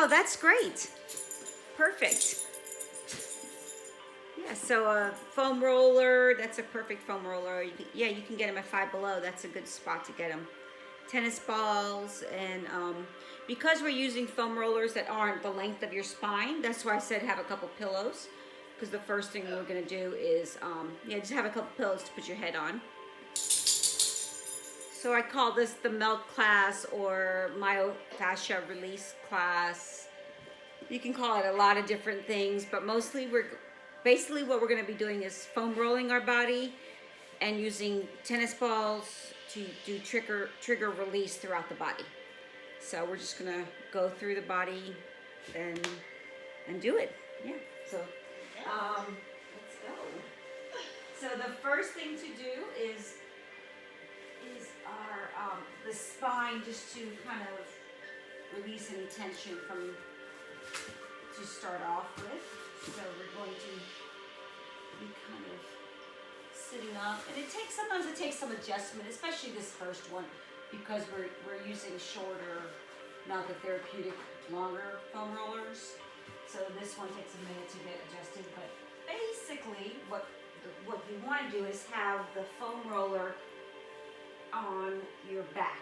Oh, that's great. Perfect. Yeah, so a foam roller, that's a perfect foam roller. Yeah, you can get them at Five Below. That's a good spot to get them. Tennis balls, and because we're using foam rollers that aren't the length of your spine, that's why I said have a couple pillows. Because the first thing we're gonna do is, yeah, just have a couple pillows to put your head on. So I call this the melt class or myofascia release class. You can call it a lot of different things, but mostly basically what we're going to be doing is foam rolling our body and using tennis balls to do trigger release throughout the body. So we're just going to go through the body and do it. Yeah. So let's go. So the first thing to do is our the spine, just to kind of release any tension from to start off with. So we're going to be kind of sitting up, and sometimes it takes some adjustment, especially this first one, because we're using shorter, not the therapeutic, longer foam rollers. So this one takes a minute to get adjusted, but basically what you want to do is have the foam roller on your back.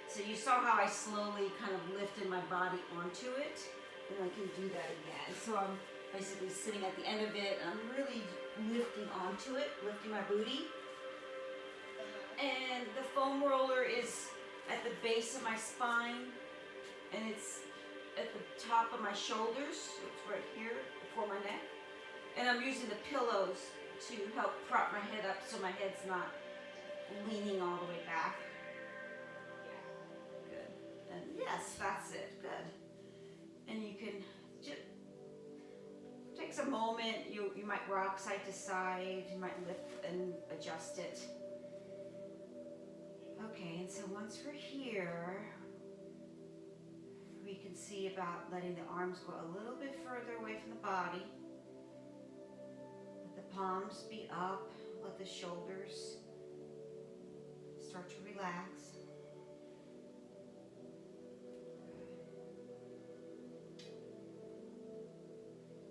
So you saw how I slowly kind of lifted my body onto it, and I can do that again. So I'm basically sitting at the end of it, and I'm really lifting onto it, lifting my booty. And the foam roller is at the base of my spine, and it's at the top of my shoulders, so it's right here before my neck. And I'm using the pillows to help prop my head up so my head's not leaning all the way back. Good. And yes, that's it. Good. And you can just takes a moment. You might rock side to side. You might lift and adjust it. Okay, and so once we're here, we can see about letting the arms go a little bit further away from the body. Let the palms be up. Let the shoulders start to relax.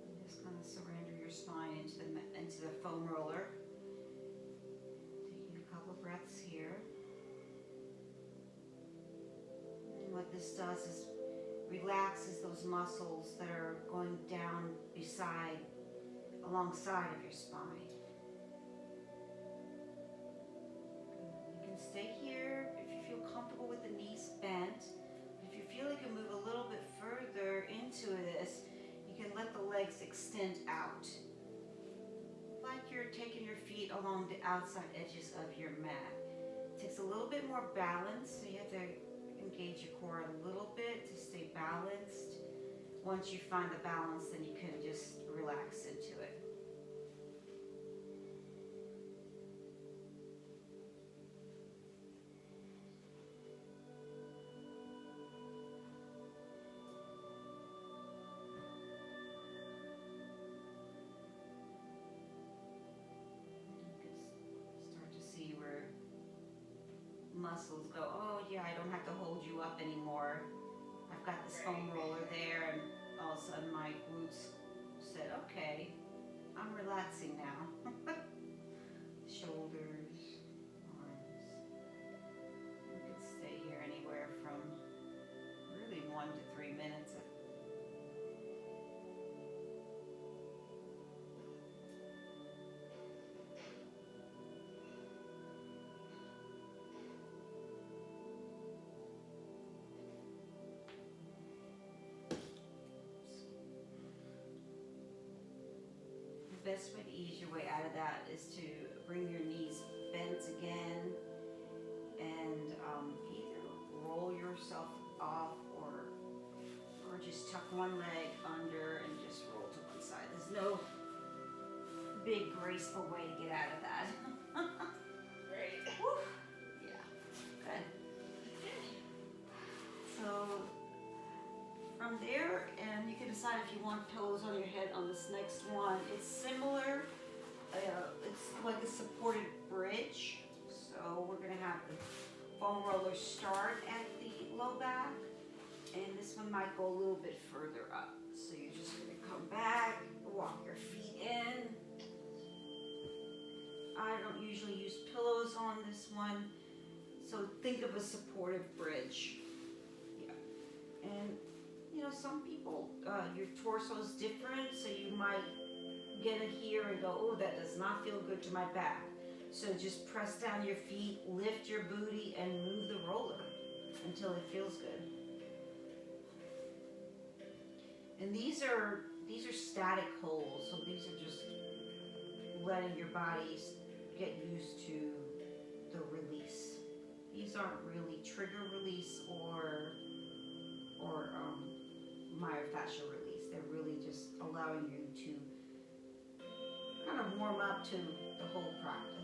And just kind of surrender your spine into the foam roller. Taking a couple breaths here. And what this does is relaxes those muscles that are going down alongside of your spine. You can stay here if you feel comfortable with the knees bent. If you feel you can move a little bit further into this, you can let the legs extend out. Like you're taking your feet along the outside edges of your mat. It takes a little bit more balance, so you have to engage your core a little bit to stay balanced. Once you find the balance, then you can just relax into it. Muscles go, oh yeah, I don't have to hold you up anymore. I've got this foam roller there, and all of a sudden my glutes said, okay, I'm relaxing now. Shoulders, arms. You could stay here anywhere from really 1 to 3 minutes. The best way to ease your way out of that is to bring your knees bent again, and either roll yourself off or just tuck one leg under and just roll to one side. There's no big graceful way to get out of that. Great. Whew. Yeah, good. So from there, and you can decide if you want pillows on your head on this next one. It's similar. It's like a supported bridge. So we're going to have the foam roller start at the low back, And this one might go a little bit further up. So you're just gonna come back, walk your feet in. I don't usually use pillows on this one, so think of a supportive bridge. Yeah. And you know, some people, your torso is different, so you might get it here and go, oh, that does not feel good to my back. So just press down your feet, lift your booty, and move the roller until it feels good. And these are static holds, so these are just letting your body get used to the release. These aren't really trigger release or myofascial release. They're really just allowing you to kind of warm up to the whole practice.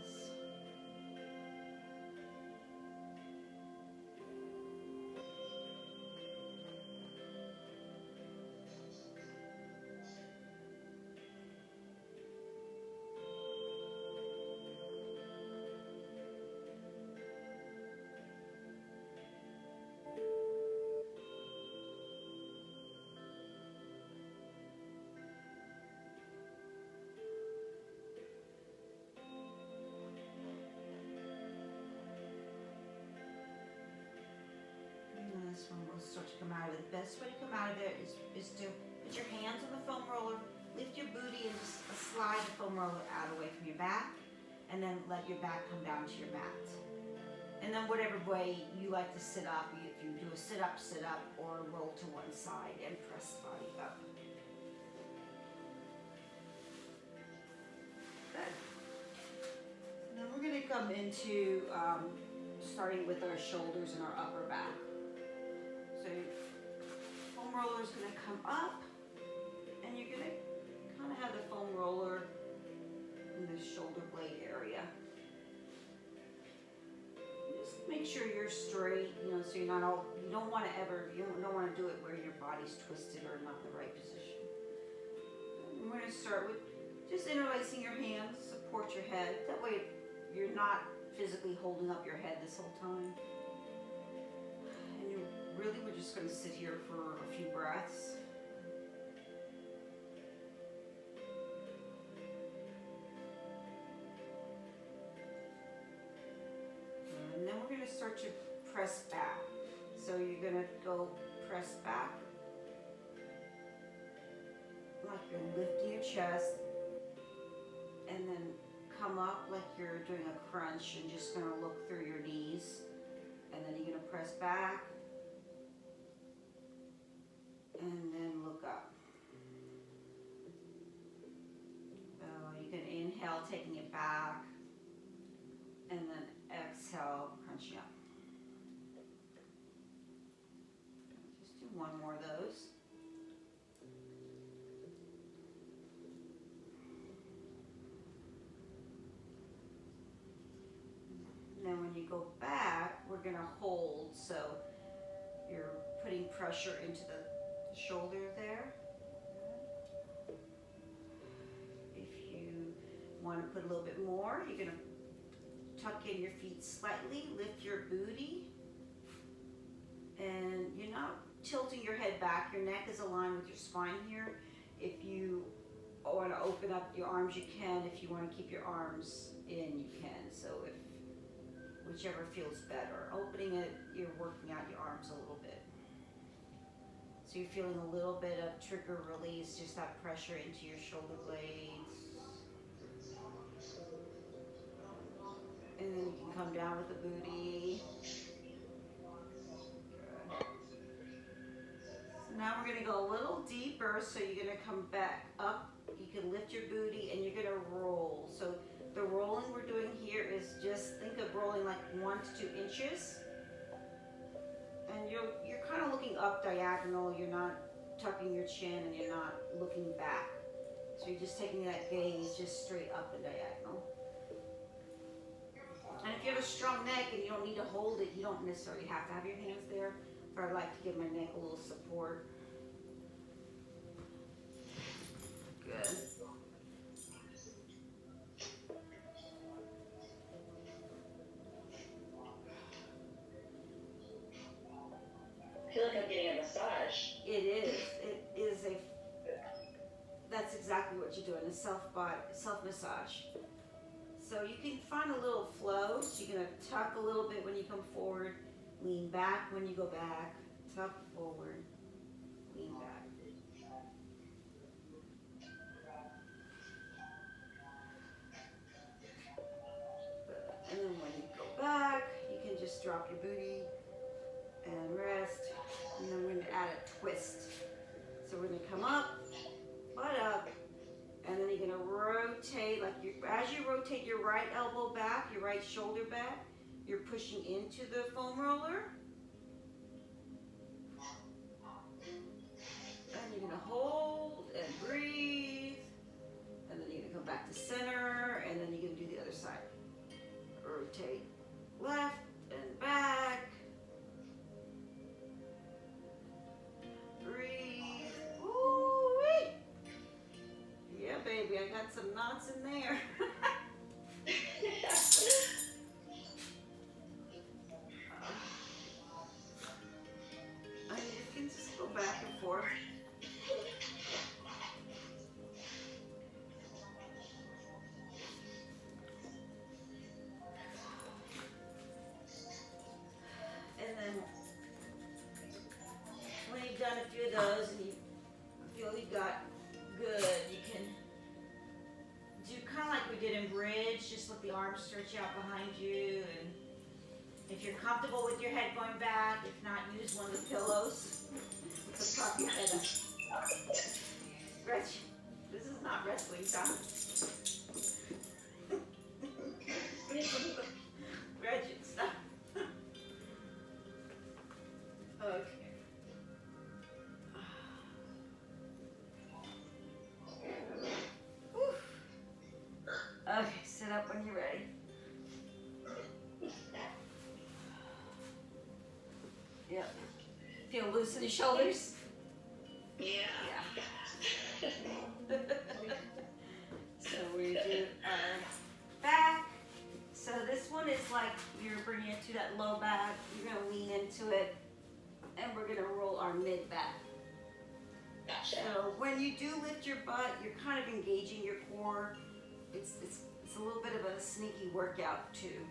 This one will start to come out of it. The best way to come out of there is to put your hands on the foam roller, lift your booty, and just slide the foam roller out away from your back, and then let your back come down to your mat. And then whatever way you like to sit up, if you do a sit up, or roll to one side and press the body up. Good. And then we're going to come into starting with our shoulders and our upper back. So foam roller is going to come up, and you're going to kind of have the foam roller in the shoulder blade area. Just make sure you're straight, you know, so you're not all, you don't want to do it where your body's twisted or not the right position. And we're going to start with just interlacing your hands, support your head. That way you're not physically holding up your head this whole time. And really, we're just going to sit here for a few breaths. And then we're going to start to press back. So you're going to go press back, like you're lifting your chest, and then come up like you're doing a crunch and just going to look through your knees. And then you're going to press back, and then look up. So you can inhale, taking it back, and then exhale, crunching up. Just do one more of those. And then when you go back, we're going to hold, so you're putting pressure into the shoulder there. If you want to put a little bit more, you're going to tuck in your feet slightly, lift your booty, and you're not tilting your head back. Your neck is aligned with your spine here. If you want to open up your arms, you can. If you want to keep your arms in, you can. So if whichever feels better. Opening it, you're working out your arms a little bit. So you're feeling a little bit of trigger release, just that pressure into your shoulder blades. And then you can come down with the booty. Good. So now we're going to go a little deeper, so you're going to come back up. You can lift your booty, and you're going to roll. So the rolling we're doing here is just think of rolling like 1 to 2 inches. And you're kind of looking up diagonal. You're not tucking your chin, and you're not looking back. So you're just taking that gaze just straight up and diagonal. And if you have a strong neck and you don't need to hold it, you don't necessarily have to have your hands there. But I like to give my neck a little support. Good. feel like I'm getting a massage. It is. It is a. That's exactly what you're doing. A self massage. So you can find a little flow. So you're gonna tuck a little bit when you come forward, lean back when you go back, tuck forward, lean back. And then when you go back, you can just drop your booty and rest. And then we're gonna add a twist. So we're gonna come up, butt up, and then you're gonna rotate, as you rotate your right elbow back, your right shoulder back, you're pushing into the foam roller. And you're gonna hold and breathe. And then you're gonna come back to center, and then you're gonna do the other side. Rotate left and back. Breathe. Ooh-wee. Yeah, baby, I got some knots in there. And you can just go back and forth. And then when you've done a few of those and you feel you got good, you can do kind of like we did in bridge, just let the arms stretch out behind you, and if you're comfortable with your head going back, if not, use one of the pillows to prop your head up. Gretchen, this is not wrestling time. Gretchen, stop. Okay. Whew. Okay, sit up when you're ready. Yep. Feel loose in the shoulders? Yeah. So we do our back. So this one is like you're bringing it to that low back. You're going to lean into it. And we're going to roll our mid back. Gotcha. So when you do lift your butt, you're kind of engaging your core. It's a little bit of a sneaky workout too.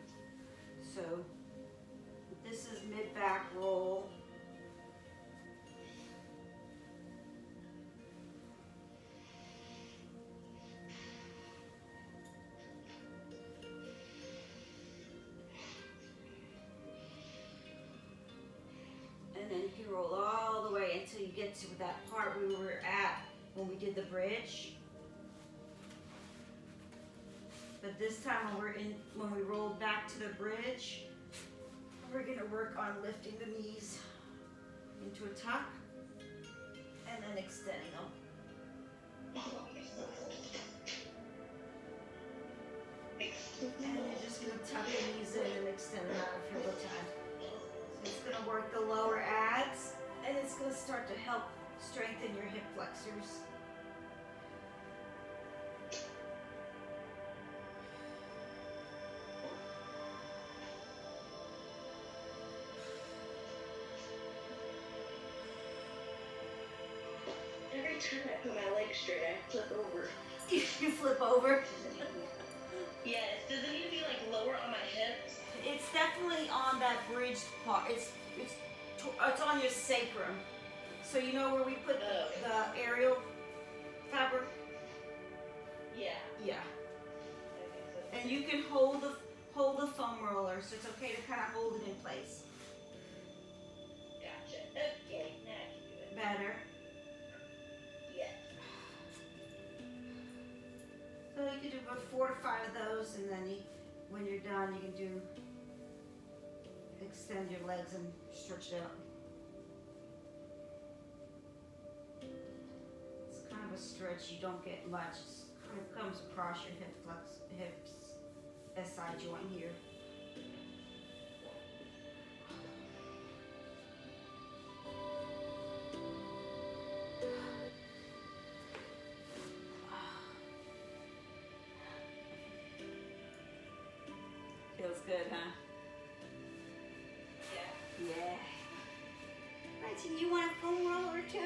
So this is mid back roll. And then you can roll all the way until you get to that part we were at when we did the bridge. But this time when we rolled back to the bridge, we're gonna work on lifting the knees into a tuck and then extending them. And you're just gonna tuck the knees in and extend them out a few more times. So it's gonna work the lower abs, and it's gonna start to help strengthen your hip flexors. Every time I put my legs straight, I flip over. You flip over. Yes. Does it need to be like lower on my hips? It's definitely on that bridge part. It's on your sacrum. So you know where we put the aerial fabric? Yeah. Yeah. Okay, so And you can hold the foam roller, so it's okay to kind of hold it in place. gotcha. Okay, now I can do it. Better. Yeah. So you can do about 4 to 5 of those, and then when you're done, you can extend your legs and stretch it out. It's kind of a stretch. You don't get much. It kind of comes across your hips, SI joint here. Feels good, huh? Yeah. Yeah. Right, Gretchen, you want a foam roller too?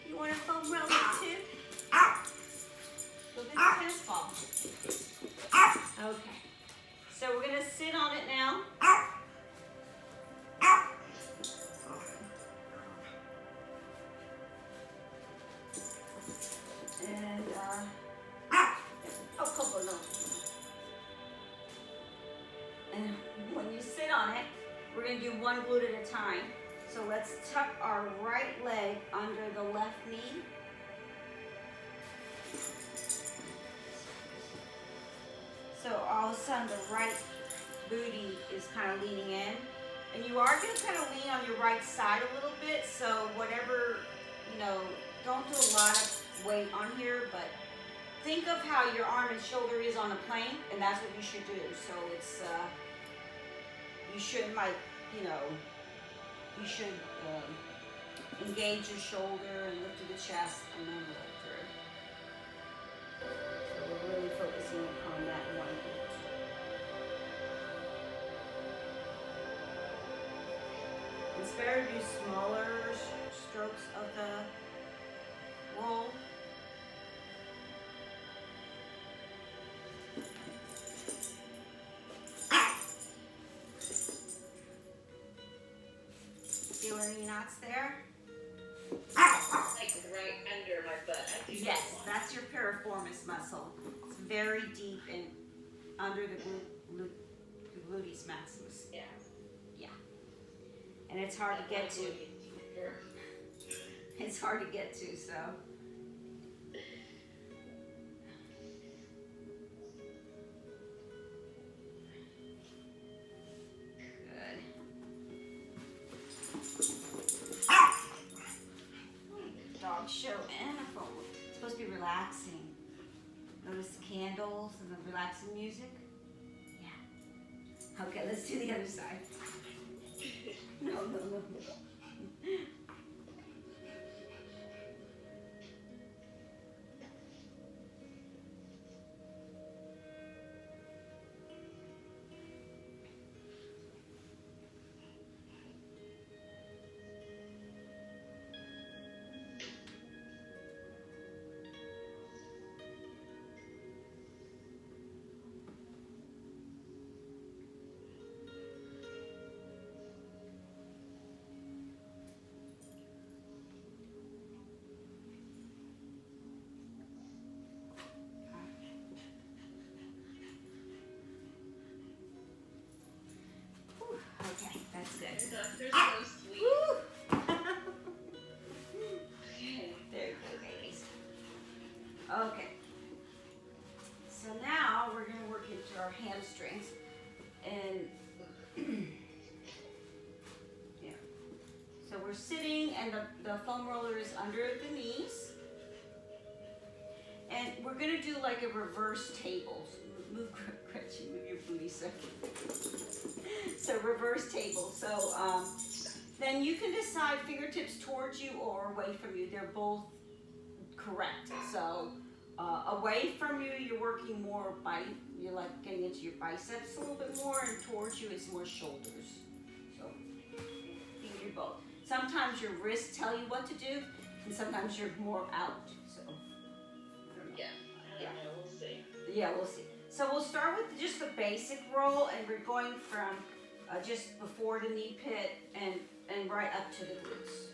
You want a foam roller too? Go get the tennis ball. Okay. So we're going to sit on it now. And, oh, Coco, no. And when you sit on it, we're going to do one glute at a time. So let's tuck our right leg under the left knee. So all of a sudden the right booty is kind of leaning in. And you are going to kind of lean on your right side a little bit. So whatever, don't do a lot of weight on here, but think of how your arm and shoulder is on a plane, and that's what you should do. So it's, you shouldn't you should engage your shoulder and lift to the chest and then roll through. So we're really focusing upon that one glute. It's better to do smaller strokes of the roll. Feel any knots there? Like right under my butt. Yes, that's your piriformis muscle. It's very deep and under the gluteus maximus. Yeah. Yeah. And it's hard to get to. It's hard to get to, so. Dog show and a phone. It's supposed to be relaxing. Notice the candles and the relaxing music? Yeah. Okay, let's do the other side. No. Okay, that's good. They're so sweet. There you go, babies. Okay. So now we're going to work into our hamstrings. And yeah. So we're sitting and the foam roller is under the knees. And we're going to do like a reverse table. Move, Gretchen, move your booty second. So reverse table. So then you can decide fingertips towards you or away from you. They're both correct. So away from you, you're working more you're like getting into your biceps a little bit more, and towards you is more shoulders. So you can do both. Sometimes your wrists tell you what to do, and sometimes you're more out. So I don't know. Yeah, we'll see. Yeah, we'll see. So we'll start with just the basic roll, and we're going from just before the knee pit and right up to the glutes.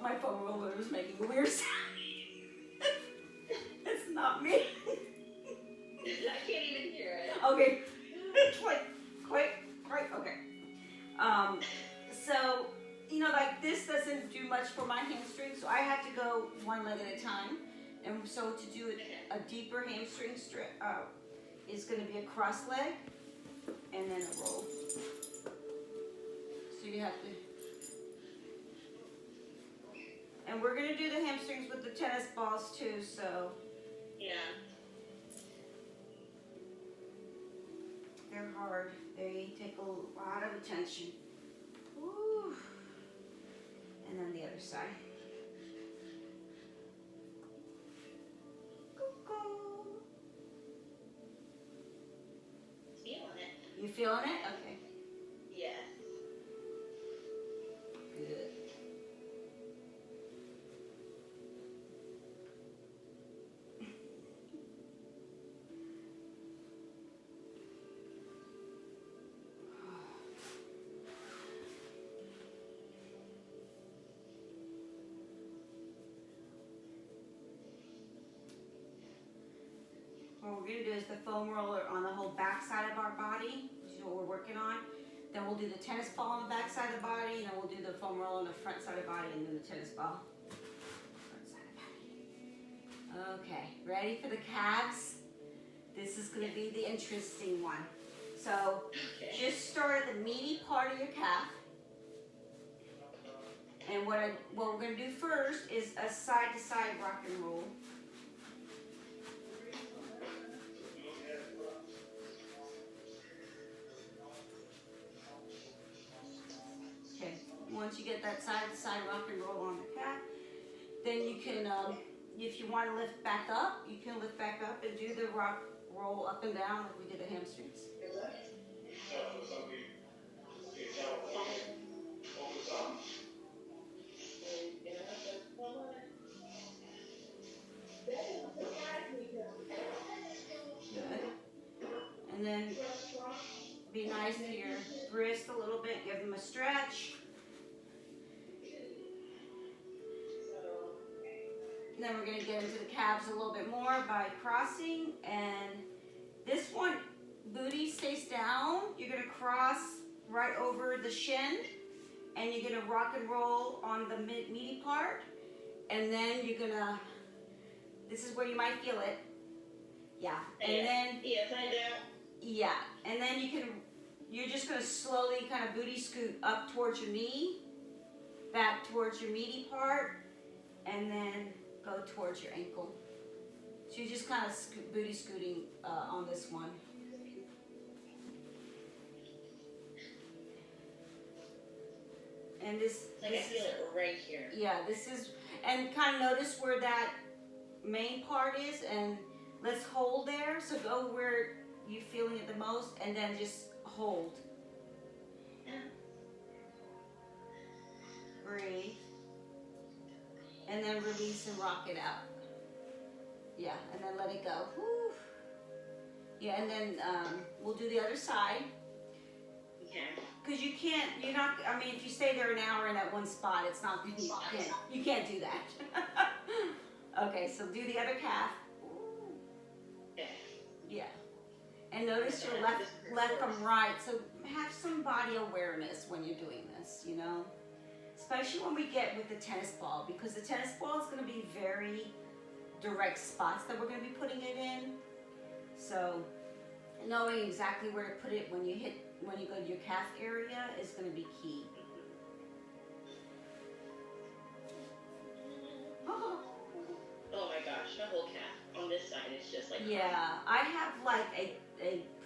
My foam roller was making a weird sound. It's not me. I can't even hear it. Okay. Quick. Okay. So, like this doesn't do much for my hamstring, so I have to go one leg at a time. And so to do a deeper hamstring is going to be a cross leg and then a roll. So you have to. And we're going to do the hamstrings with the tennis balls too, so. Yeah. They're hard. They take a lot of attention. Woo. And then the other side. feeling it? Okay. Yes. Good. What we're going to do is the foam roller on the whole back side of our body, which is what we're working on. Then we'll do the tennis ball on the back side of the body, and then we'll do the foam roller on the front side of the body, and then the tennis ball. Front side of the body. Okay, ready for the calves? This is going to be the interesting one. So just start at the meaty part of your calf. And what we're going to do first is a side-to-side rock and roll. Once you get that side-to-side rock and roll on the calf, then you can, if you want to lift back up, you can lift back up and do the rock roll up and down like we did the hamstrings. Good. And then be nice to your wrist a little bit, give them a stretch. Then we're going to get into the calves a little bit more by crossing, and this one, booty stays down. You're going to cross right over the shin, and you're going to rock and roll on the meaty part, and then you're going to, this is where you might feel it. Yeah. And then, yes, I do. Yeah. And then you're just going to slowly kind of booty scoot up towards your knee, back towards your meaty part, and then go towards your ankle. So you're just kind of booty scooting on this one. And this I feel it right here. Yeah, this is, and kind of notice where that main part is, and let's hold there. So go where you're feeling it the most, and then just hold. Breathe. And then release and rock it out. Yeah, and then let it go. Whew. Yeah, and then we'll do the other side. Okay. Because you're not, I mean, if you stay there an hour in that one spot, it's not, you can't do that. Okay, so do the other calf. Okay. Yeah. And notice your left from right. So have some body awareness when you're doing this, you know? Especially when we get with the tennis ball, because the tennis ball is going to be very direct spots that we're going to be putting it in. So knowing exactly where to put it when you go to your calf area is going to be key. Oh my gosh, the whole calf on this side is just like. Yeah, I have like a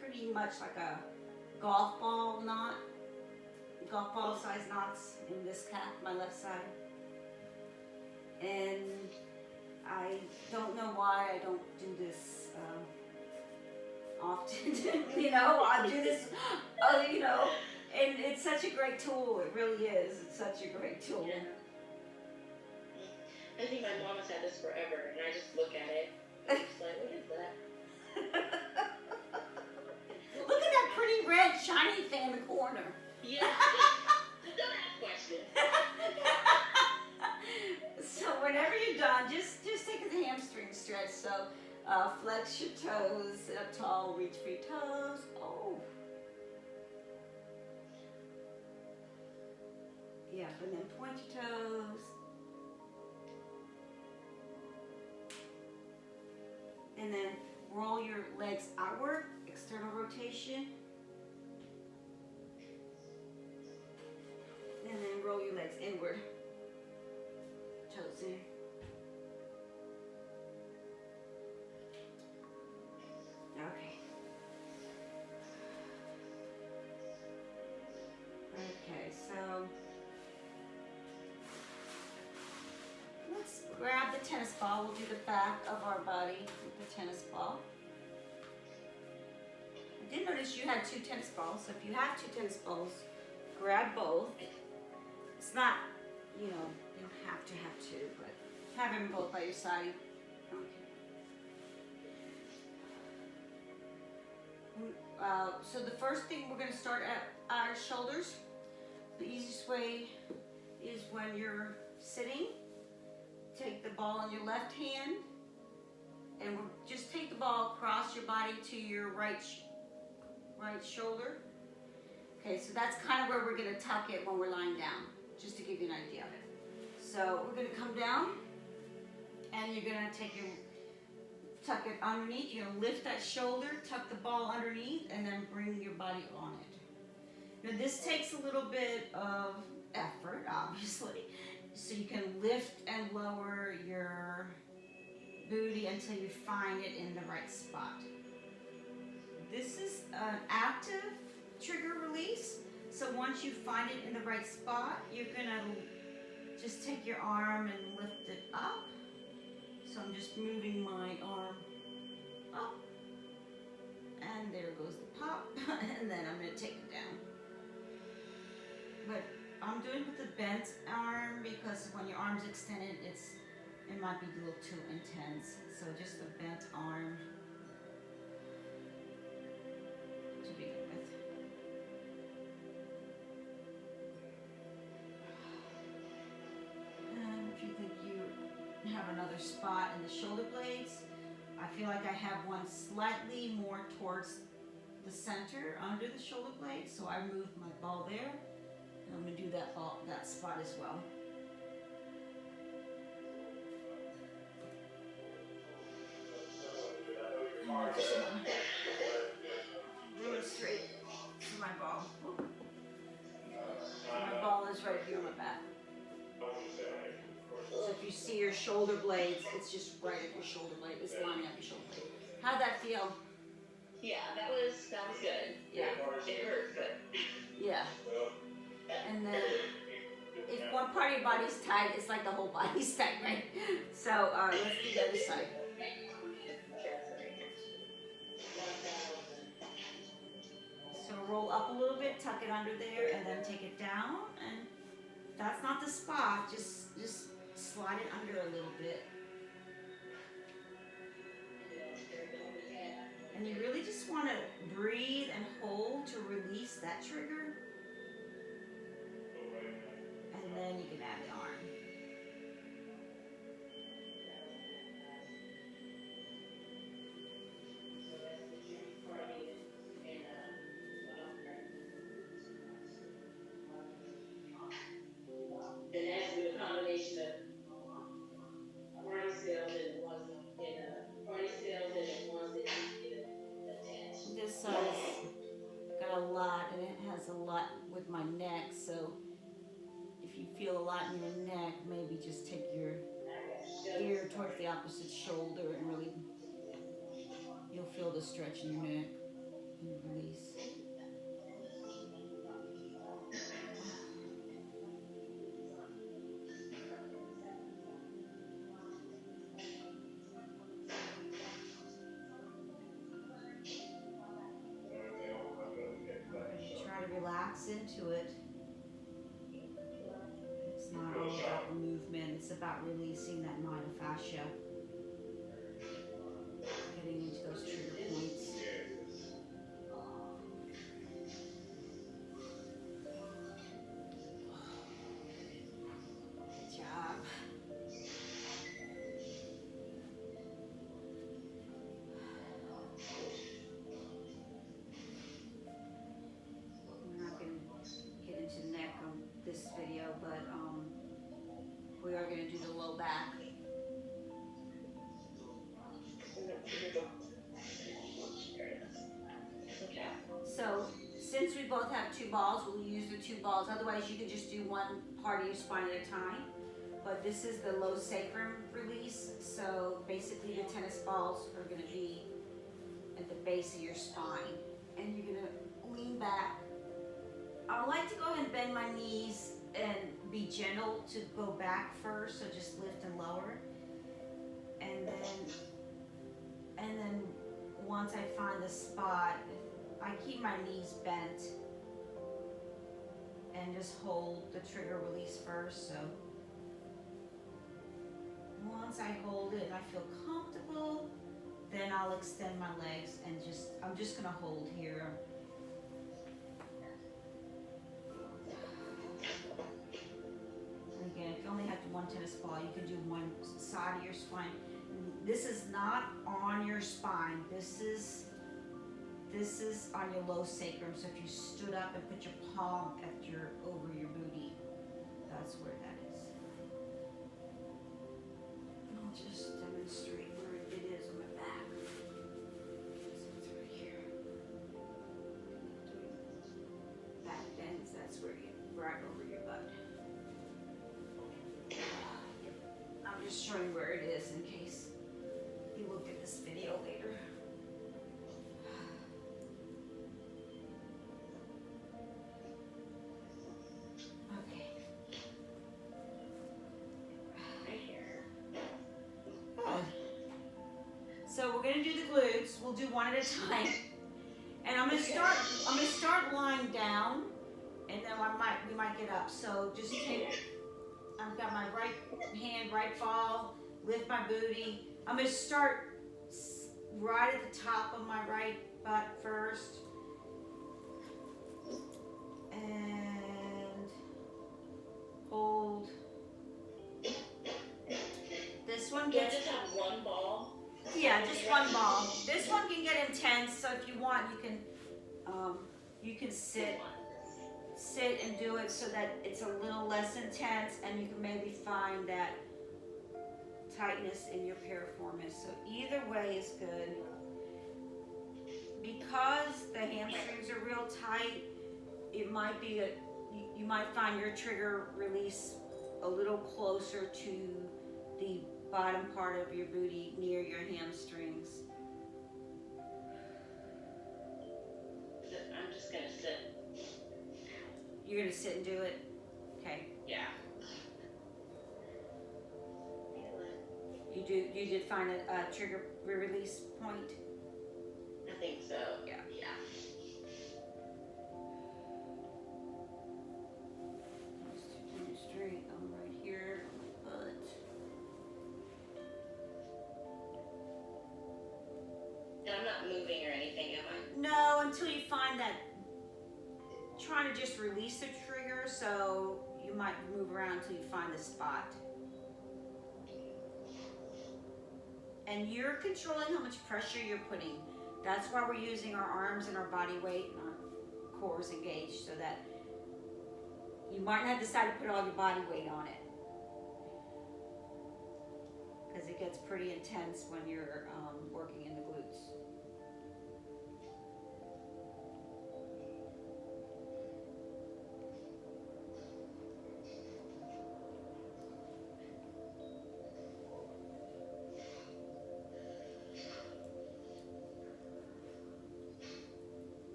pretty much like a golf ball size knots in this calf, my left side. And I don't know why I don't do this often. You know, I do this, you know, and it's such a great tool. It really is. It's such a great tool. Yeah. I think my mom has had this forever, and I just look at it. I'm just like, what is that? Look at that pretty red shiny thing in the corner. Yeah. Don't ask questions. So whenever you're done, just take a hamstring stretch. So flex your toes, sit up tall, reach for your toes. Oh. Yeah, and then point your toes. And then roll your legs outward, external rotation. And then roll your legs inward. Toes in. Okay. Okay, so let's grab the tennis ball. We'll do the back of our body with the tennis ball. I did notice you had 2 tennis balls, so if you have 2 tennis balls, grab both. It's not, you know, you don't have to have 2, but have them both by your side. Okay. So the first thing we're going to start at our shoulders. The easiest way is when you're sitting, take the ball in your left hand, and we'll just take the ball across your body to your right shoulder. Okay, so that's kind of where we're going to tuck it when we're lying down, just to give you an idea. So we're going to come down, and you're going to tuck it underneath. You're going to lift that shoulder, tuck the ball underneath, and then bring your body on it. Now this takes a little bit of effort, obviously, so you can lift and lower your booty until you find it in the right spot. This is an active trigger release, so once you find it in the right spot, you're gonna just take your arm and lift it up. So I'm just moving my arm up, and there goes the pop, and then I'm gonna take it down. But I'm doing it with the bent arm because when your arm's extended, it might be a little too intense. So just a bent arm to begin with. And if you think you have another spot in the shoulder blades, I feel like I have one slightly more towards the center under the shoulder blade, so I moved my ball there. And I'm going to do that spot as well. Really straight to my ball. My ball is right here on my back. So if you see your shoulder blades, it's just right at your shoulder blade. It's lining up your shoulder blade. How'd that feel? Yeah, that was good. Yeah. It hurt, but Yeah. And then if one part of your body's tight, it's like the whole body's tight, right? So let's do the other side. So roll up a little bit, tuck it under there, and then take it down. And if that's not the spot, just slide it under a little bit. And you really just want to breathe and hold to release that trigger. And then you can add the arm. it has to be a combination of party sales and ones party sales and ones that you get attached. This side's got a lot, and it has a lot with my neck, so if you feel a lot in your neck, maybe just take your ear towards the opposite shoulder and really, you'll feel the stretch in your neck and release. Try to relax into it. It's not all about the movement, it's about releasing that myofascia. Getting into those trigger points. Good job. We're not going to get into the neck on this video, but we are going to do the low back. So since we both have 2 balls, we'll use the 2 balls. Otherwise, you could just do one part of your spine at a time. But this is the low sacrum release. So basically, the tennis balls are going to be at the base of your spine, and you're going to lean back. I like to go ahead and bend my knees and be gentle to go back first. So just lift and lower, and then once I find the spot, I keep my knees bent and just hold the trigger release first. So once I hold it and I feel comfortable, then I'll extend my legs and I'm just gonna hold here. And again, if you only have one tennis ball, you can do one side of your spine. This is not on your spine. This is on your low sacrum. So if you stood up and put your palm over your booty, that's where that is. I'll just demonstrate where it is on my back. So it's right here. Back bends, that's where you right over your butt. I'm just showing where it is in case you look at this video later. Okay. Right here. Good. So we're gonna do the glutes. We'll do one at a time. And I'm gonna start lying down, and then we might get up. So just I've got my right hand, right ball, lift my booty. I'm gonna start right at the top of my right butt first. And hold. This one Do I gets, just have one ball? yeah, just one ball. This one can get intense, so if you want, you can sit and do it so that it's a little less intense, and you can maybe find that tightness in your piriformis. So either way is good. Because the hamstrings are real tight, it might be you might find your trigger release a little closer to the bottom part of your booty near your hamstrings. I'm just gonna sit. You're gonna sit and do it? Okay. Yeah. You did find a trigger release point? I think so. Yeah. Yeah. Just straight. I'm right here on my butt. And I'm not moving or anything, am I? No, until you find that. Trying to just release the trigger, so you might move around until you find the spot. And you're controlling how much pressure you're putting. That's why we're using our arms and our body weight and our cores engaged, so that you might not decide to put all your body weight on it. Because it gets pretty intense when you're working in the glutes.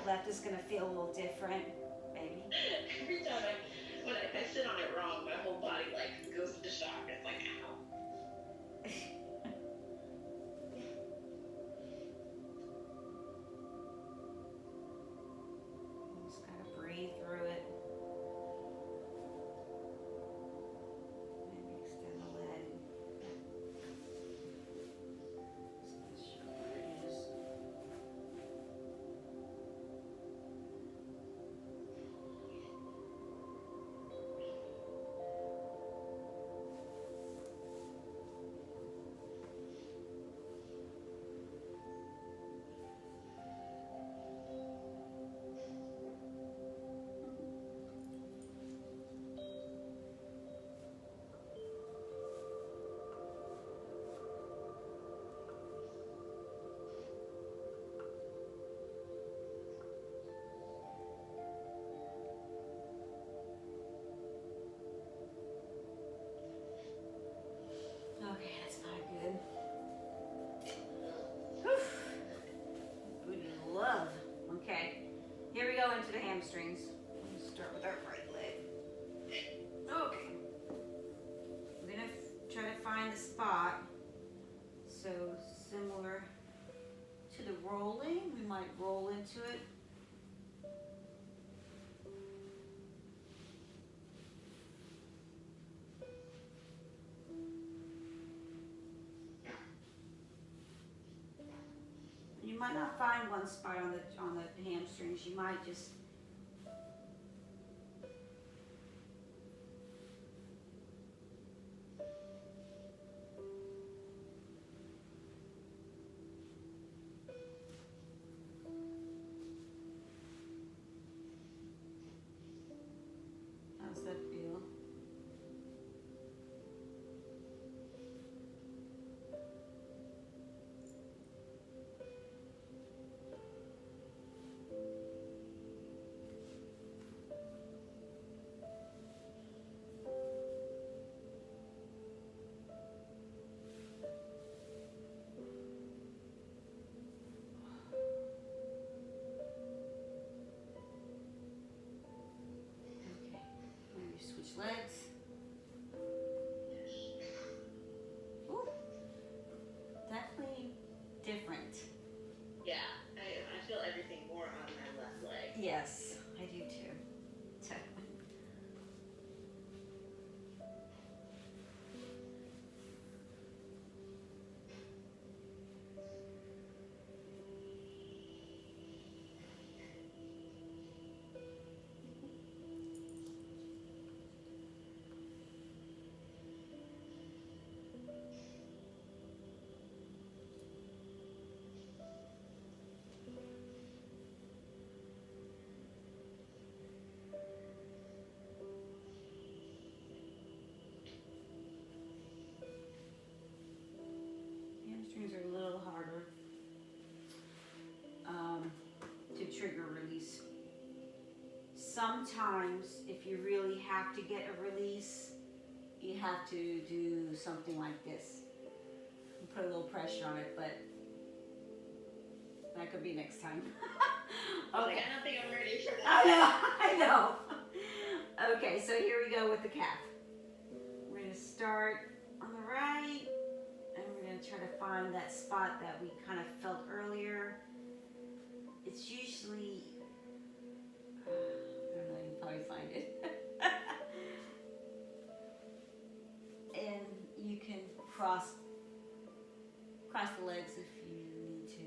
Left is gonna feel a little different, maybe. Every time when I sit on it wrong, my whole body like goes into shock. It's like, ow. Just gotta breathe through it. Maybe extend the leg. So let's show where it is. rolling. We might roll into it. You might not find one spot on the hamstrings. You might just how's that feel? Maybe switch legs. Ooh, definitely different. Yeah, I feel everything more on my left leg. Yes, I do too. Definitely. Hamstrings are a little harder to trigger release. Sometimes, if you really have to get a release, you have to do something like this. Put a little pressure on it, but that could be next time. Okay. I don't think I'm ready for that. I know. Okay, so here we go with the calf. We're gonna start on the right, and we're gonna try to find that spot that we kind of felt earlier. It's usually, I don't know, you can probably find it. And you can cross the legs if you need to.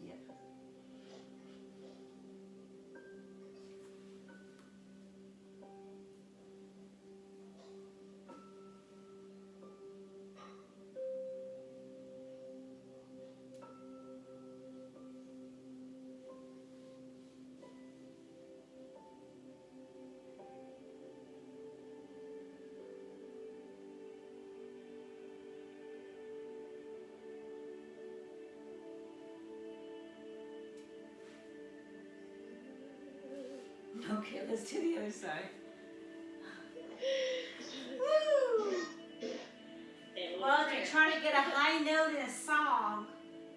Yep. Okay, let's do the other side. Woo! Well, if you're trying to get a high note in a song,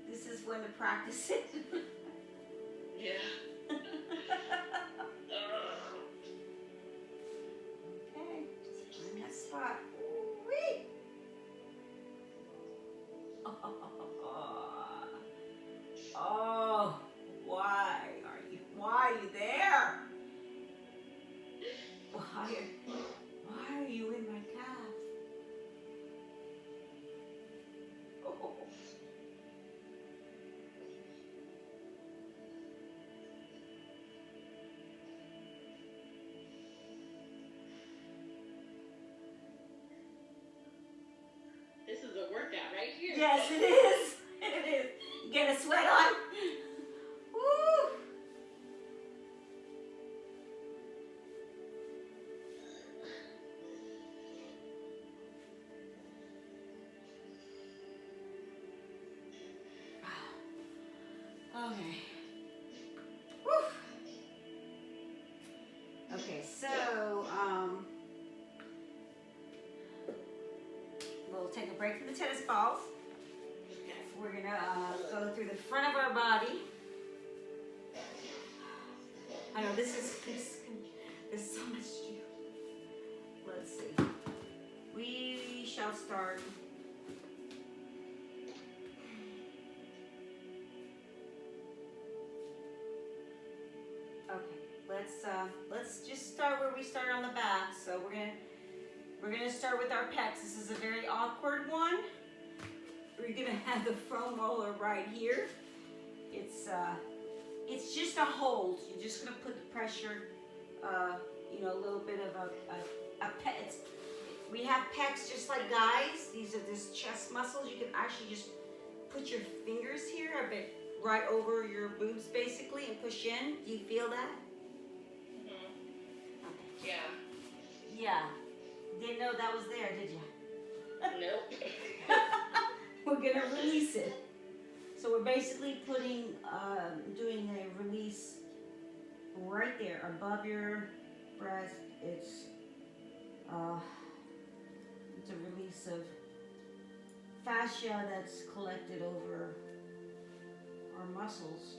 this is when to practice it. Yeah. Okay, just find that spot. Woo-wee. Oh, why are you there? Why are you in my calf? Oh. This is a workout right here. Yes, it is. It is. You get a sweat on? Woo! Okay. Woo! Okay, so we'll take a break from the tennis balls. Okay. We're gonna go through the front of our body. I know this is so much to do. Let's see. We shall start. Okay, let's just start where we start on the back. So we're gonna start with our pecs. This is a very awkward one. We're gonna have the foam roller right here. It's just a hold. You're just gonna put the pressure, you know, a little bit of a pet. We have pecs just like guys. These are just chest muscles. You can actually just put your fingers here a bit right over your boobs basically and push in. Do you feel that? Mhm. Okay. Yeah. Yeah. Didn't know that was there, did you? Nope. We're gonna release it. So we're basically doing a release right there above your breast. It's a release of fascia that's collected over our muscles.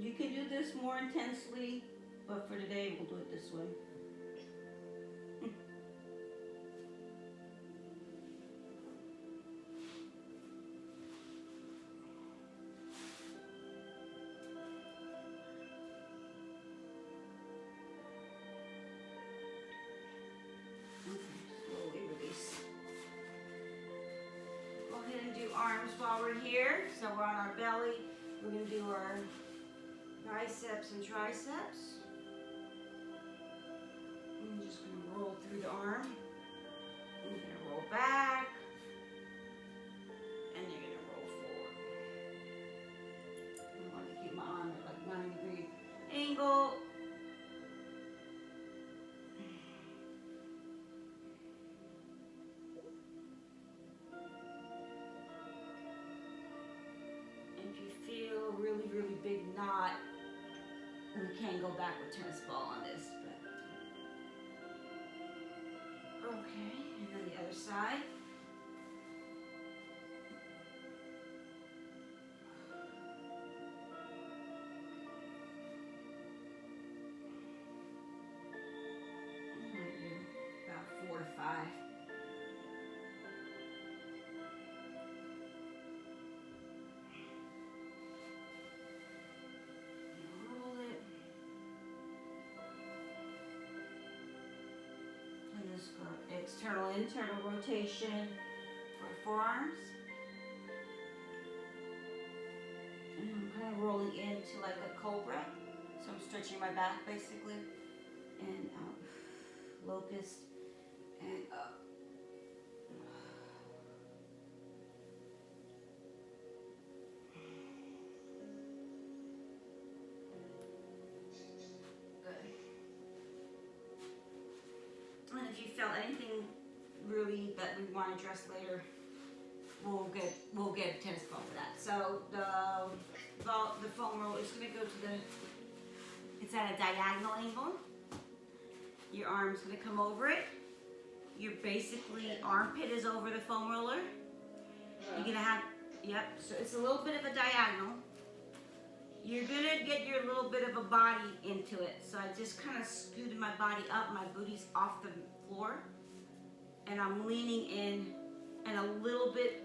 You can do this more intensely, but for today we'll do it this way. Slowly release. Go ahead and do arms while we're here. So we're on our belly. We're going to do our biceps and triceps. I'm just going to roll through the arm. And you're going to roll back. And you're going to roll forward. I want to keep my arm at like 90-degree angle. Really, really big knot. We can't go back with tennis ball on this, but okay. And then the other side. I might do about 4 to 5. External, internal rotation for forearms. And I'm kind of rolling into like a cobra. So I'm stretching my back basically. And locust and up. And if you felt anything really that we want to address later, we'll get a tennis ball for that. So the foam roll is going to go to it's at a diagonal angle. Your arm's going to come over it. Your basically armpit is over the foam roller. You're going to have, yep, so it's a little bit of a diagonal. You're gonna get your little bit of a body into it. So I just kind of scooted my body up, my booty's off the floor. And I'm leaning in and a little bit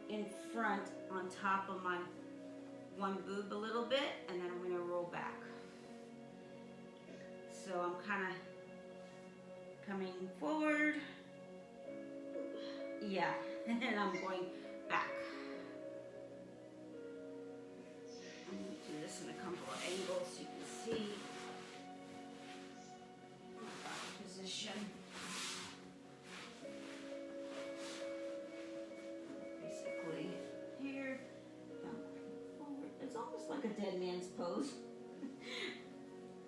in front on top of my one boob a little bit. And then I'm gonna roll back. So I'm kind of coming forward. Yeah, and then I'm going back. I'm going to do this in a couple of angles so you can see my body position. Basically here, now forward. It's almost like a dead man's pose.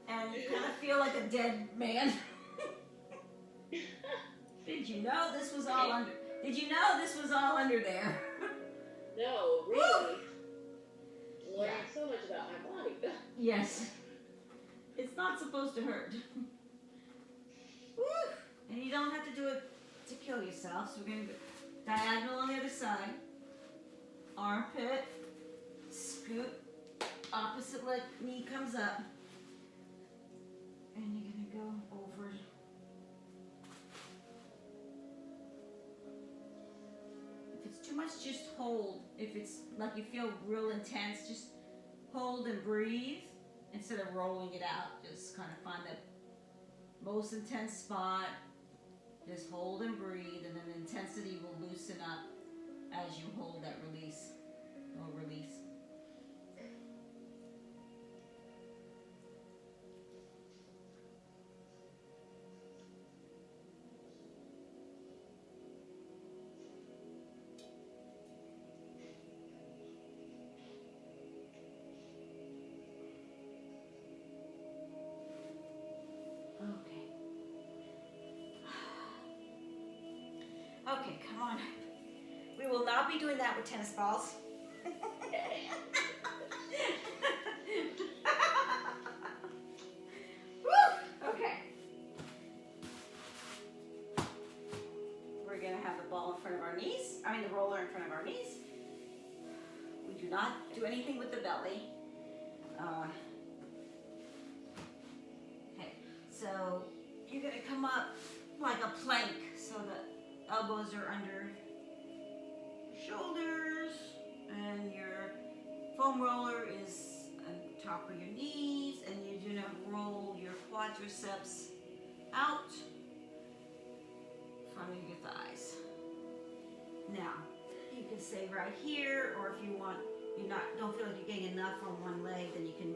And you kind of feel like a dead man. Did you know this was all under? Did you know this was all under there? No, really. learning so much about my body. Yes. It's not supposed to hurt. Woo! And you don't have to do it to kill yourself. So we're going to go diagonal on the other side. Armpit. Scoot. Opposite leg, knee comes up. And you're going to go over. If it's too much, just hold. If it's like you feel real intense, just hold and breathe instead of rolling it out. Just kind of find the most intense spot. Just hold and breathe, and then the intensity will loosen up as you hold that release or release. Okay, come on. We will not be doing that with tennis balls. Woo! Okay. We're going to have the ball in front of our knees. The roller in front of our knees. We do not do anything with the belly. Okay, so you're going to come up like a plank so that elbows are under your shoulders and your foam roller is on top of your knees, and you're gonna roll your quadriceps out from your thighs. Now, you can stay right here, or if you want, don't feel like you're getting enough on one leg, then you can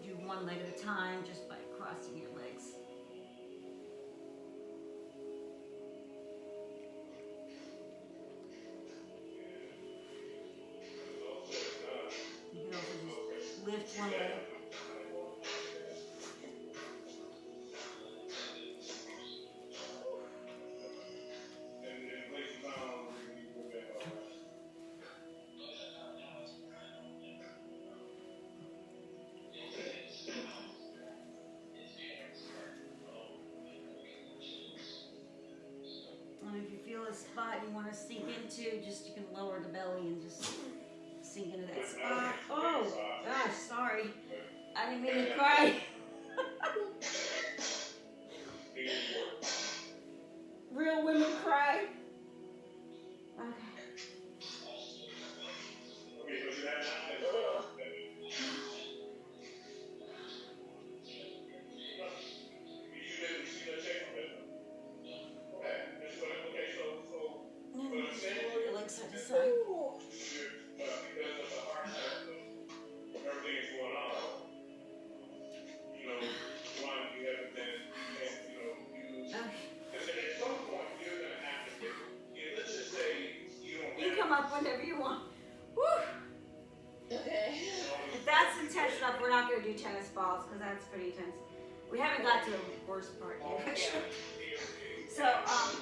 do one leg at a time just by crossing your legs. Lift one leg. And if you feel a spot you want to sink into, you can lower the belly and just sink into that spot. Oh, gosh, sorry. I didn't mean to cry. Real women cry. Okay. Your legs side to side. Up whenever you want. Woo! Okay. If that's intense enough, we're not going to do tennis balls because that's pretty intense. We haven't got to the worst part yet. So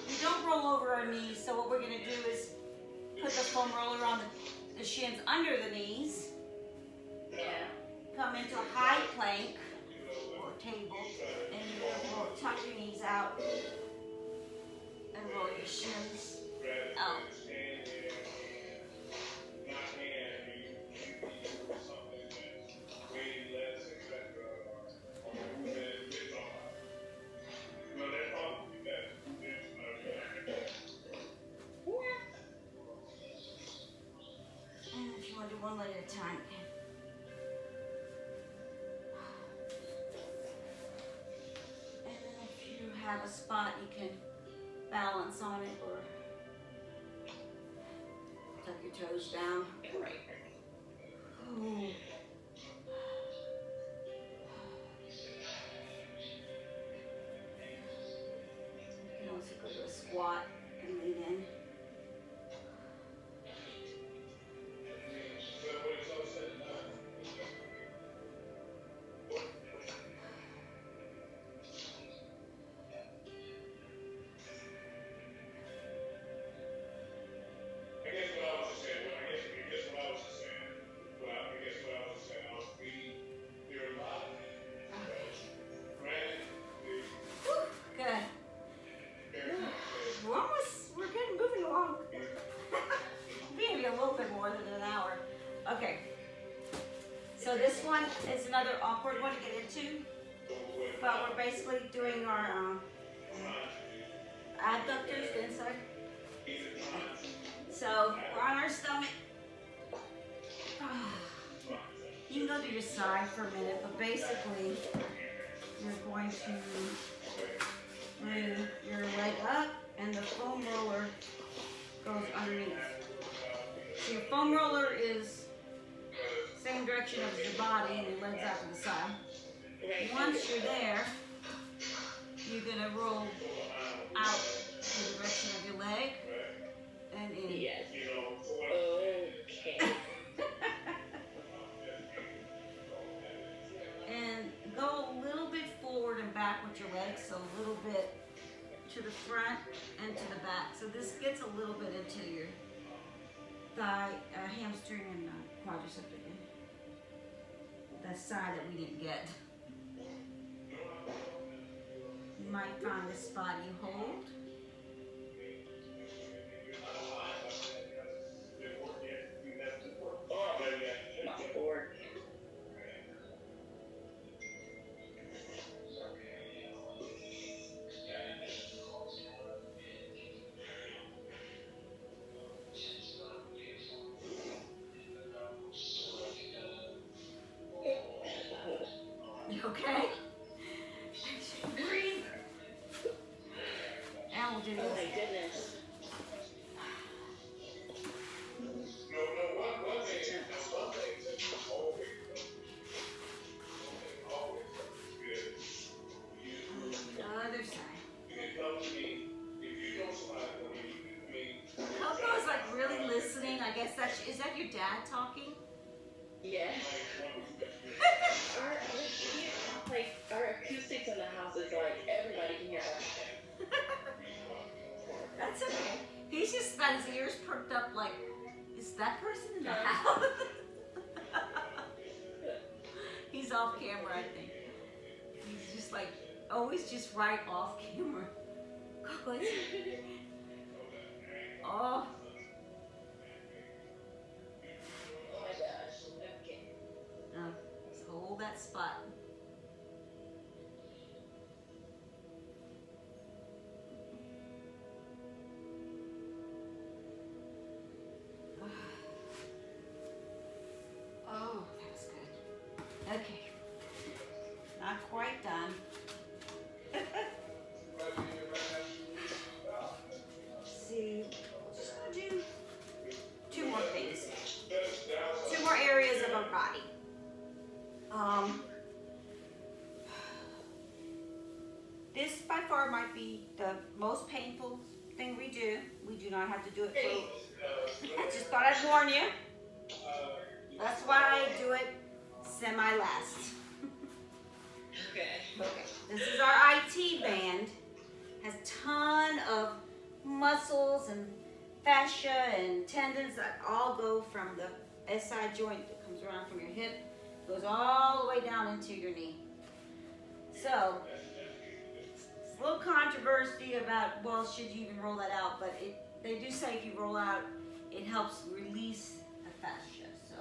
we don't roll over our knees. So what we're going to do is put the foam roller on the shins under the knees. Yeah. Come into a high plank or table, and you will tuck your knees out and roll your shins out. One leg at a time. And then if you have a spot, you can balance on it or tuck your toes down. Right. Ooh. You can also go to a squat and lean in. one is another awkward one to get into, but we're basically doing our adductors, the inside. So we're on our stomach. You can go to your side for a minute, but basically you're going to bring your leg up and the foam roller goes underneath. So your foam roller is same direction as your body and your legs out to the side. Once you're there, you're gonna roll out in the direction of your leg and in. Yes. Okay. And go a little bit forward and back with your legs, so a little bit to the front and to the back. So this gets a little bit into your thigh, hamstring, and quadricep again. That side that we didn't get. You might find a spot you hold. My Lord. You okay? Breathe. And we'll do Oh my this. goodness. Other side. Coco's like really listening. I guess is that your dad talking? Yes. Our acoustics in the house is like everybody can hear us. That's okay. He's just got his ears perked up like, is that person in the house? He's off camera, I think. He's just like, always just right off camera. Coco, it's okay. Oh. Oh my gosh. Okay. Just hold that spot. Oh, that was good. Okay. Not quite done. See, just gonna do two more things. Two more areas of our body. This by far might be the most painful thing we do. We do not have to do it for. I just thought I'd warn you. That's why I do it semi-last. Okay. Okay. This is our IT band. Has a ton of muscles and fascia and tendons that all go from the SI joint that comes around from your hip, goes all the way down into your knee. So, it's a little controversy about, well, should you even roll that out? But they do say if you roll out, it helps release the fascia. So,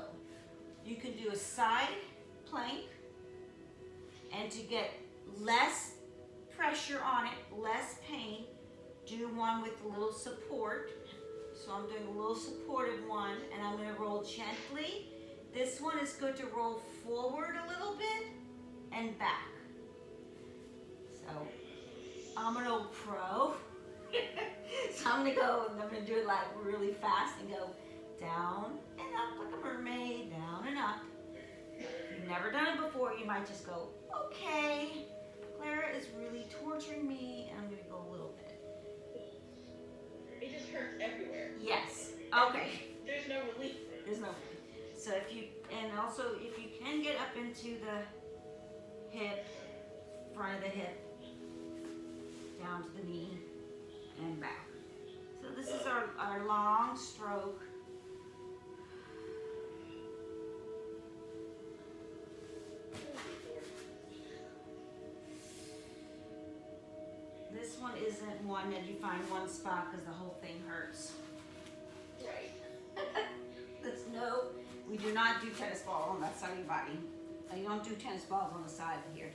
you can do a side plank, and to get less pressure on it, less pain, do one with a little support. So I'm doing a little supportive one, and I'm going to roll gently. This one is good to roll forward a little bit and back. So I'm an old pro. So I'm going to go, and I'm going to do it like really fast and go down and up like a mermaid, down and up. If you've never done it before, you might just go, okay, Clara is really torturing me, and I'm going to go a little bit. It just hurts everywhere. Yes. Okay. There's no relief. There's no. So if you, and also if you can get up into the hip, front of the hip, down to the knee, and back. So this is our long stroke. This one isn't one that you find one spot because the whole thing hurts. Right. That's no, we do not do tennis ball on that side of your body. I don't do tennis balls on the side here,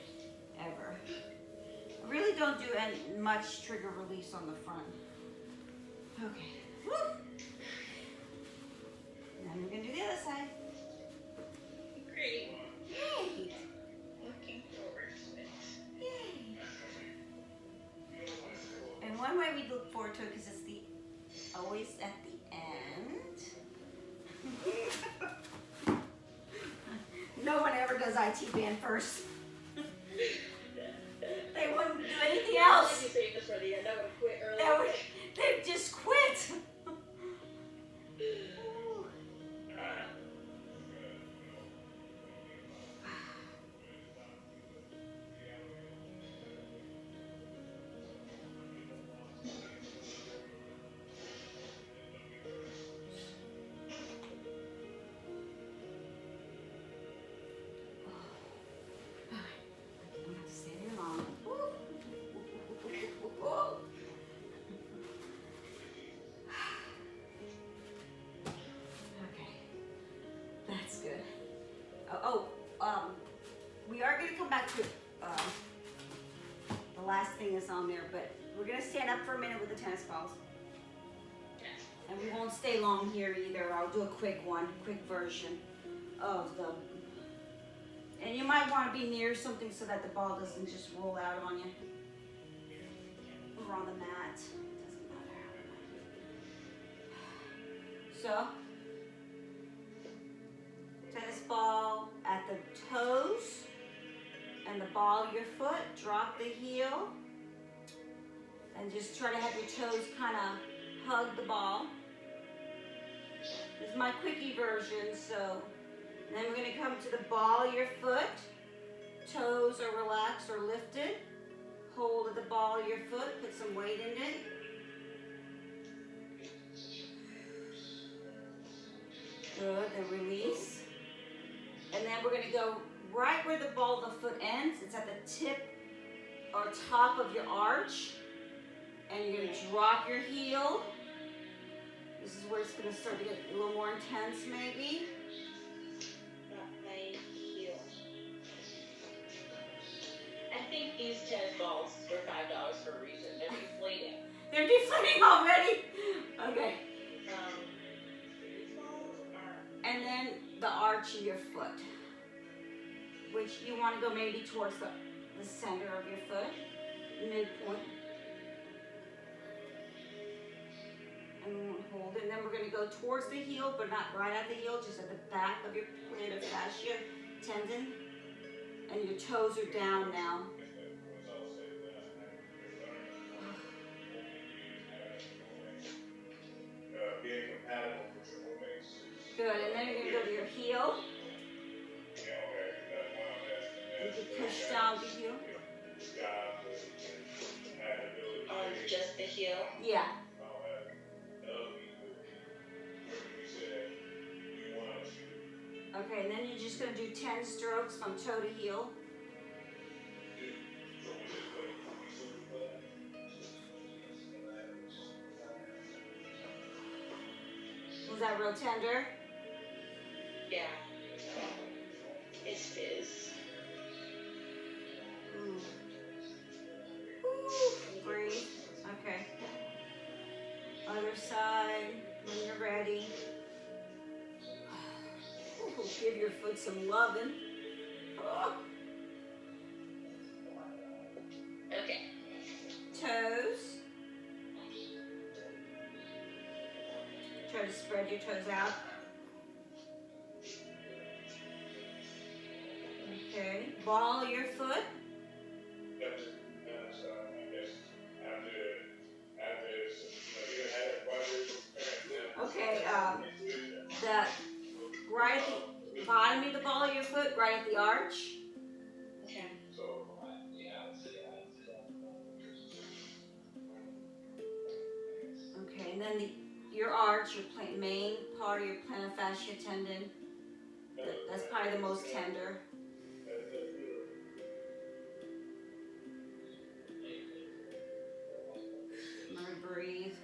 ever. I really don't do much trigger release on the front. Okay. Woo! And then we're gonna do the other side. Great. Yay! Looking forward to it. Yay! And one way we look forward to it because it's always at the end. No one ever does IT band first. They wouldn't do anything else. You say this for the end. I would quit early. They'd just quit. We are going to come back to the last thing that's on there, but we're going to stand up for a minute with the tennis balls. And we won't stay long here either. I'll do a quick version of the... And you might want to be near something so that the ball doesn't just roll out on you. Or on the mat. Doesn't matter. So, tennis ball at the toes and the ball of your foot. Drop the heel and just try to have your toes kind of hug the ball. This is my quickie version, so and then we're going to come to the ball of your foot. Toes are relaxed or lifted. Hold of the ball of your foot, put some weight in it. Good, then release. And then we're going to go right where the ball of the foot ends. It's at the tip or top of your arch. And you're going to drop your heel. This is where it's going to start to get a little more intense maybe. Drop my heel. I think these tennis balls were $5 for a reason. They're deflating. They're deflating already? Okay. These balls are... And then the arch of your foot, which you want to go maybe towards the center of your foot, midpoint. And hold it. And then we're going to go towards the heel, but not right at the heel, just at the back of your plantar fascia tendon. And your toes are down now. Good, and then you're going to go to your heel. You can push down the heel. Just the heel? Yeah. Okay, and then you're just going to do 10 strokes from toe to heel. Was that real tender? Yeah. It's fizz. Breathe. Okay. Other side, when you're ready. Ooh, give your foot some loving. Oh. Okay. Toes. Try to spread your toes out. Okay. Ball your foot. Okay, the right at the bottom of the ball of your foot, right at the arch. Okay. Okay, and then your arch, your main part of your plantar fascia tendon, that's probably the most tender. Breathe.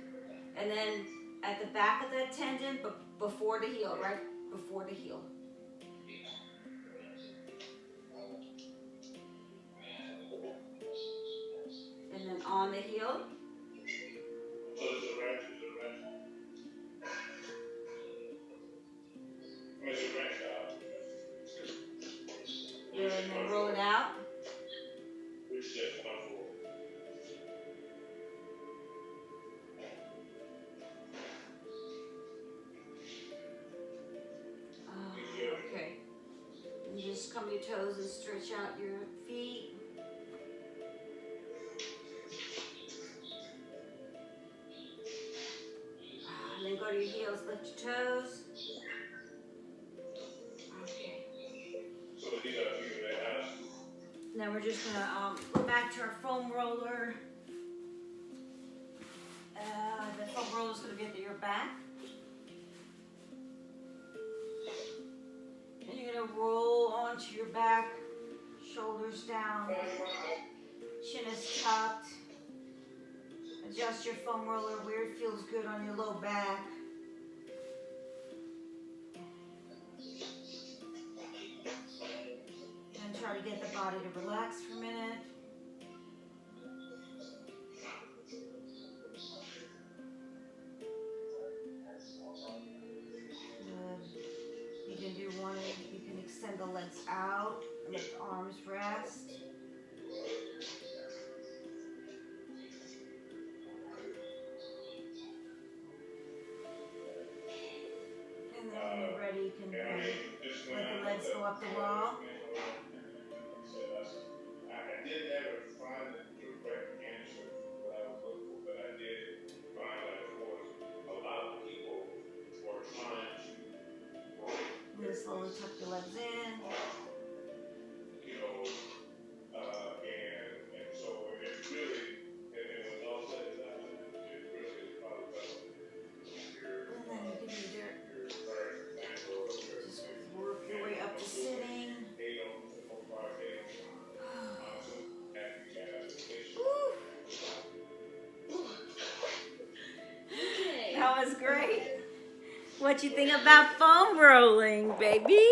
And then at the back of that tendon, but before the heel, right before the heel. on the heel. So it's a wrench, It's a wrench out. Yeah, and then roll it out. Which just one for. Okay. And you just come your toes and stretch out your feet. And then go to your heels, lift your toes. Okay. So these are people that have. Now we're just gonna go back to our foam roller. The foam roller is gonna be at your back. And you're gonna roll onto your back, shoulders down, chin is tucked. Adjust your foam roller where it feels good on your low back. And try to get the body to relax for a minute. Good. You can do one, you can extend the legs out, let the arms rest. And then when you're ready, you can let the legs go up the wall. I didn't ever find the direct answer what I was looking for, but I did find that, of course, a lot of people were trying to break. And then slowly tuck your legs in. And so it really, and when all said and done, it really is probably better. And then you can either just work your way up to sitting. That was great. What you think about foam rolling, baby?